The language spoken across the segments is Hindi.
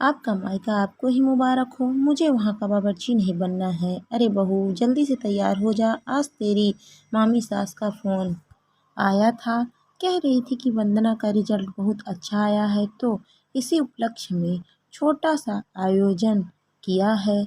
आपका मायका आपको ही मुबारक हो। मुझे वहाँ का बावर्ची नहीं बनना है। अरे बहू जल्दी से तैयार हो जा, आज तेरी मामी सास का फ़ोन आया था। कह रही थी कि वंदना का रिजल्ट बहुत अच्छा आया है, तो इसी उपलक्ष्य में छोटा सा आयोजन किया है।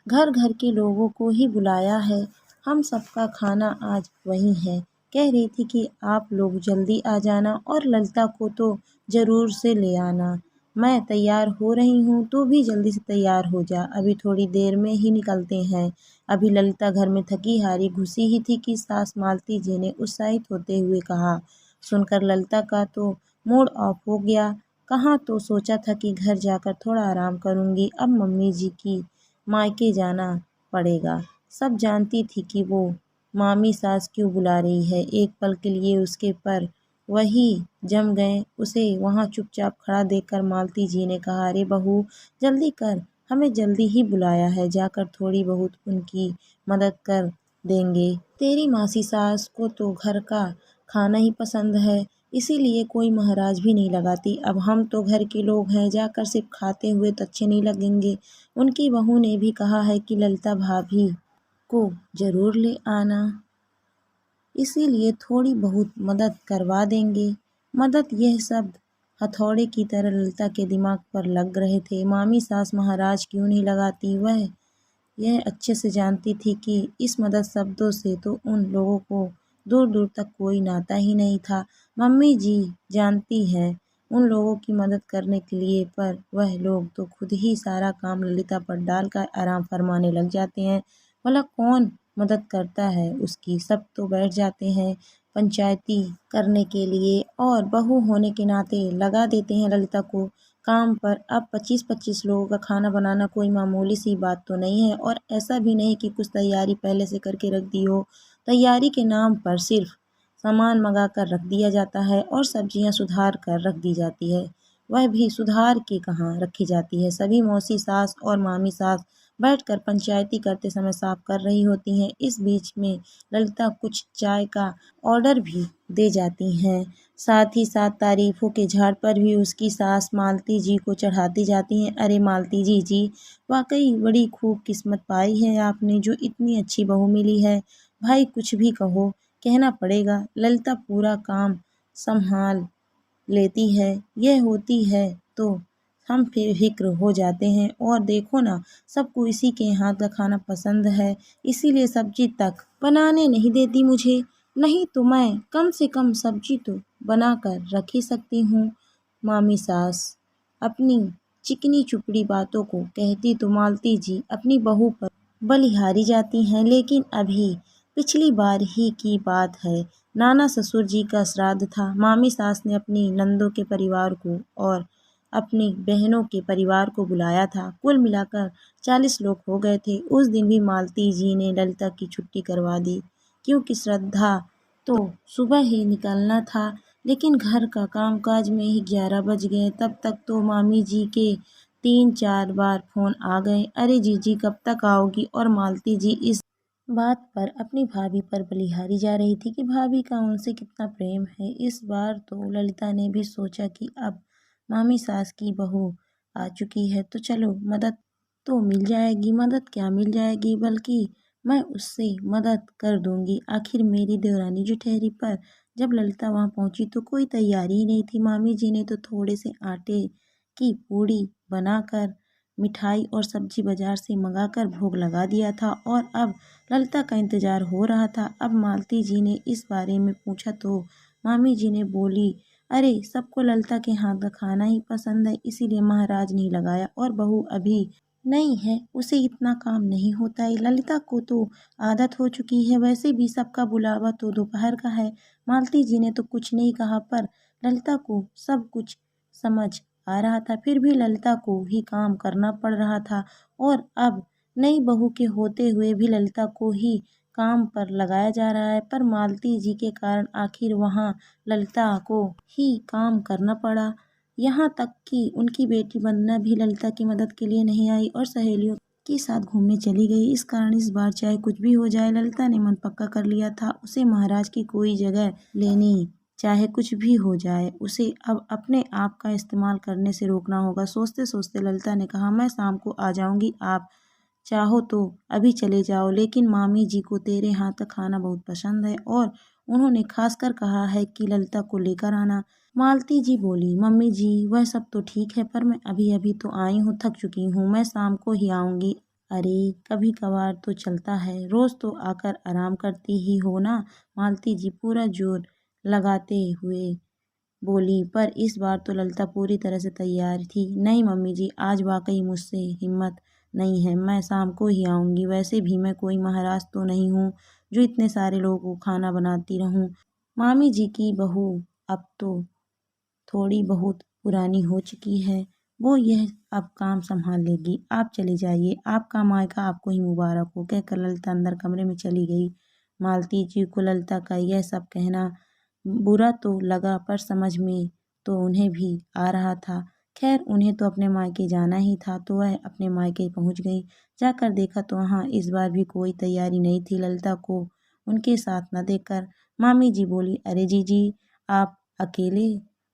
घर घर के लोगों को ही बुलाया है। हम सबका खाना आज वही है। कह रही थी कि आप लोग जल्दी आ जाना और ललिता को तो ज़रूर से ले आना। मैं तैयार हो रही हूँ, तू भी जल्दी से तैयार हो जा, अभी थोड़ी देर में ही निकलते हैं। अभी ललिता घर में थकी हारी घुसी ही थी कि सास मालती जी ने उत्साहित होते हुए कहा। सुनकर ललिता का तो मूड ऑफ हो गया। कहाँ तो सोचा था कि घर जाकर थोड़ा आराम करूँगी, अब मम्मी जी की मायके जाना पड़ेगा। सब जानती थी कि वो मामी सास क्यों बुला रही है। एक पल के लिए उसके पर वही जम गए। उसे वहाँ चुपचाप खड़ा देखकर मालती जी ने कहा, अरे बहू जल्दी कर, हमें जल्दी ही बुलाया है, जाकर थोड़ी बहुत उनकी मदद कर देंगे। तेरी मासी सास को तो घर का खाना ही पसंद है, इसीलिए कोई महाराज भी नहीं लगाती। अब हम तो घर के लोग हैं, जाकर सिर्फ खाते हुए तो अच्छे नहीं लगेंगे। उनकी बहू ने भी कहा है कि ललिता भाभी को ज़रूर ले आना, इसीलिए थोड़ी बहुत मदद करवा देंगे। मदद यह शब्द हथौड़े की तरह ललिता के दिमाग पर लग रहे थे। मामी सास महाराज क्यों नहीं लगाती, वह यह अच्छे से जानती थी कि इस मदद शब्दों से तो उन लोगों को दूर दूर तक कोई नाता ही नहीं था। मम्मी जी जानती हैं उन लोगों की मदद करने के लिए, पर वह लोग तो खुद ही सारा काम ललिता पर डालकर आराम फरमाने लग जाते हैं। भला कौन मदद करता है उसकी, सब तो बैठ जाते हैं पंचायती करने के लिए और बहू होने के नाते लगा देते हैं ललिता को काम पर। अब 25-25 लोगों का खाना बनाना कोई मामूली सी बात तो नहीं है, और ऐसा भी नहीं कि कुछ तैयारी पहले से करके रख दी हो। तैयारी के नाम पर सिर्फ सामान मंगा कर रख दिया जाता है और सब्जियां सुधार कर रख दी जाती है। वह भी सुधार के कहाँ रखी जाती है। सभी मौसी सास और मामी सास बैठकर पंचायती करते समय साफ कर रही होती हैं। इस बीच में ललिता कुछ चाय का ऑर्डर भी दे जाती हैं। साथ ही साथ तारीफों के झाड़ पर भी उसकी सास मालती जी को चढ़ाती जाती हैं। अरे मालती जी जी, वाकई बड़ी खूब किस्मत पाई है आपने, जो इतनी अच्छी बहू मिली है। भाई कुछ भी कहो, कहना पड़ेगा, ललिता पूरा काम संभाल लेती है। यह होती है तो हम बेफिक्र हो जाते हैं। और देखो ना, सबको इसी के हाथ का खाना पसंद है, इसीलिए सब्जी तक बनाने नहीं देती मुझे। नहीं तो मैं कम से कम सब्जी तो बना कर रख ही सकती हूँ। मामी सास अपनी चिकनी चुपड़ी बातों को कहती तो मालती जी अपनी बहू पर बलिहारी जाती हैं। लेकिन अभी पिछली बार ही की बात है, नाना ससुर जी का श्राद्ध था। मामी सास ने अपनी नंदों के परिवार को और अपनी बहनों के परिवार को बुलाया था। कुल मिलाकर 40 लोग हो गए थे। उस दिन भी मालती जी ने ललिता की छुट्टी करवा दी, क्योंकि श्रद्धा तो सुबह ही निकलना था। लेकिन घर का कामकाज में ही 11 बज गए। तब तक तो मामी जी के 3-4 बार फ़ोन आ गए, अरे जीजी कब तक आओगी। और मालती जी इस बात पर अपनी भाभी पर बलिहारी जा रही थी कि भाभी का उनसे कितना प्रेम है। इस बार तो ललिता ने भी सोचा कि अब मामी सास की बहू आ चुकी है तो चलो मदद तो मिल जाएगी। मदद क्या मिल जाएगी, बल्कि मैं उससे मदद कर दूंगी, आखिर मेरी देवरानी जो ठहरी। पर जब ललिता वहां पहुंची तो कोई तैयारी ही नहीं थी। मामी जी ने तो थोड़े से आटे की पूड़ी बनाकर मिठाई और सब्जी बाजार से मंगाकर भोग लगा दिया था, और अब ललिता का इंतजार हो रहा था। अब मालती जी ने इस बारे में पूछा तो मामी जी ने बोली, अरे सबको ललिता के हाथ का खाना ही पसंद है, इसीलिए महाराज नहीं लगाया। और बहू अभी नहीं है, उसे इतना काम नहीं होता है। ललिता को तो आदत हो चुकी है, वैसे भी सबका बुलावा तो दोपहर का है। मालती जी ने तो कुछ नहीं कहा, पर ललिता को सब कुछ समझ आ रहा था। फिर भी ललिता को ही काम करना पड़ रहा था, और अब नई बहू के होते हुए भी ललिता को ही काम पर लगाया जा रहा है। पर मालती जी के कारण आखिर वहाँ ललिता को ही काम करना पड़ा। यहाँ तक कि उनकी बेटी वंदना भी ललिता की मदद के लिए नहीं आई और सहेलियों के साथ घूमने चली गई। इस कारण इस बार चाहे कुछ भी हो जाए, ललिता ने मन पक्का कर लिया था, उसे महाराज की कोई जगह लेनी चाहे कुछ भी हो जाए उसे अब अपने आप का इस्तेमाल करने से रोकना होगा। सोचते सोचते ललिता ने कहा, मैं शाम को आ जाऊंगी, आप चाहो तो अभी चले जाओ, लेकिन मामी जी को तेरे हाथ का खाना बहुत पसंद है और उन्होंने खासकर कहा है कि ललिता को लेकर आना। मालती जी बोली, मम्मी जी वह सब तो ठीक है, पर मैं अभी अभी तो आई हूँ, थक चुकी हूँ, मैं शाम को ही आऊँगी। अरे कभी कभार तो चलता है, रोज तो आकर आराम करती ही हो ना। मालती जी पूरा जोर लगाते हुए बोली, पर इस बार तो ललिता पूरी तरह से तैयार थी। नहीं मम्मी जी, आज वाकई मुझसे हिम्मत नहीं है, मैं शाम को ही आऊँगी। वैसे भी मैं कोई महाराज तो नहीं हूँ जो इतने सारे लोगों को खाना बनाती रहूँ। मामी जी की बहू अब तो थोड़ी बहुत पुरानी हो चुकी है, वो यह अब काम संभाल लेगी। आप चले जाइए, आपका मायका आपको ही मुबारक हो, कहकर ललिता अंदर कमरे में चली गई। मालती जी को ललिता का यह सब कहना बुरा तो लगा, पर समझ में तो उन्हें भी आ रहा था। खैर उन्हें तो अपने मायके जाना ही था, तो वह अपने मायके पहुंच गई। जाकर देखा तो वहाँ इस बार भी कोई तैयारी नहीं थी। ललिता को उनके साथ न देखकर मामी जी बोली, अरे जीजी, आप अकेले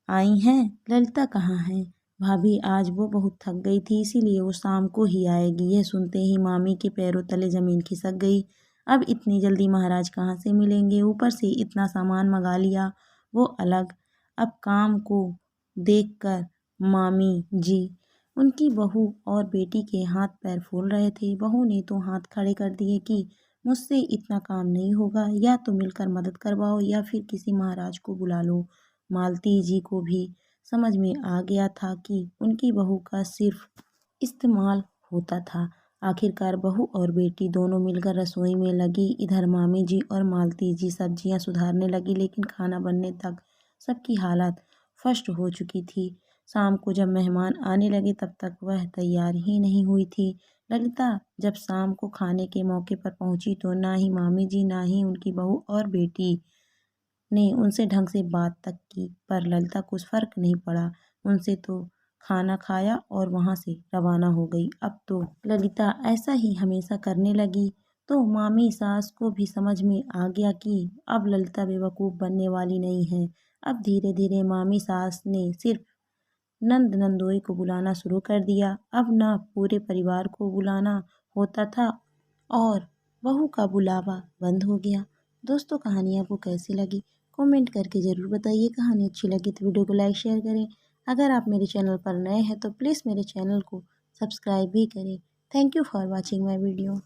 आई हैं? ललिता कहाँ है? भाभी आज वो बहुत थक गई थी, इसीलिए वो शाम को ही आएगी। यह सुनते ही मामी के पैरों तले जमीन खिसक गई। अब इतनी जल्दी महाराज कहाँ से मिलेंगे? ऊपर से इतना सामान मंगा लिया, वो अलग। अब काम को देखकर मामी जी उनकी बहू और बेटी के हाथ पैर फूल रहे थे। बहू ने तो हाथ खड़े कर दिए कि मुझसे इतना काम नहीं होगा, या तो मिलकर मदद करवाओ या फिर किसी महाराज को बुला लो। मालती जी को भी समझ में आ गया था कि उनकी बहू का सिर्फ इस्तेमाल होता था। आखिरकार बहू और बेटी दोनों मिलकर रसोई में लगी। इधर मामी जी और मालती जी सब्जियां सुधारने लगी, लेकिन खाना बनने तक सबकी हालत फस्ट हो चुकी थी। शाम को जब मेहमान आने लगे तब तक वह तैयार ही नहीं हुई थी। ललिता जब शाम को खाने के मौके पर पहुंची तो ना ही मामी जी ना ही उनकी बहू और बेटी ने उनसे ढंग से बात तक की, पर ललिता कुछ फर्क नहीं पड़ा। उनसे तो खाना खाया और वहां से रवाना हो गई। अब तो ललिता ऐसा ही हमेशा करने लगी, तो मामी सास को भी समझ में आ गया कि अब ललिता बेवकूफ़ बनने वाली नहीं है। अब धीरे धीरे मामी सास ने सिर्फ नंद नंदोई को बुलाना शुरू कर दिया। अब न पूरे परिवार को बुलाना होता था और बहू का बुलावा बंद हो गया। दोस्तों कहानी आपको कैसी लगी कमेंट करके ज़रूर बताइए। कहानी अच्छी लगी तो वीडियो को लाइक शेयर करें। अगर आप मेरे चैनल पर नए हैं तो प्लीज़ मेरे चैनल को सब्सक्राइब भी करें। Thank you for watching my video.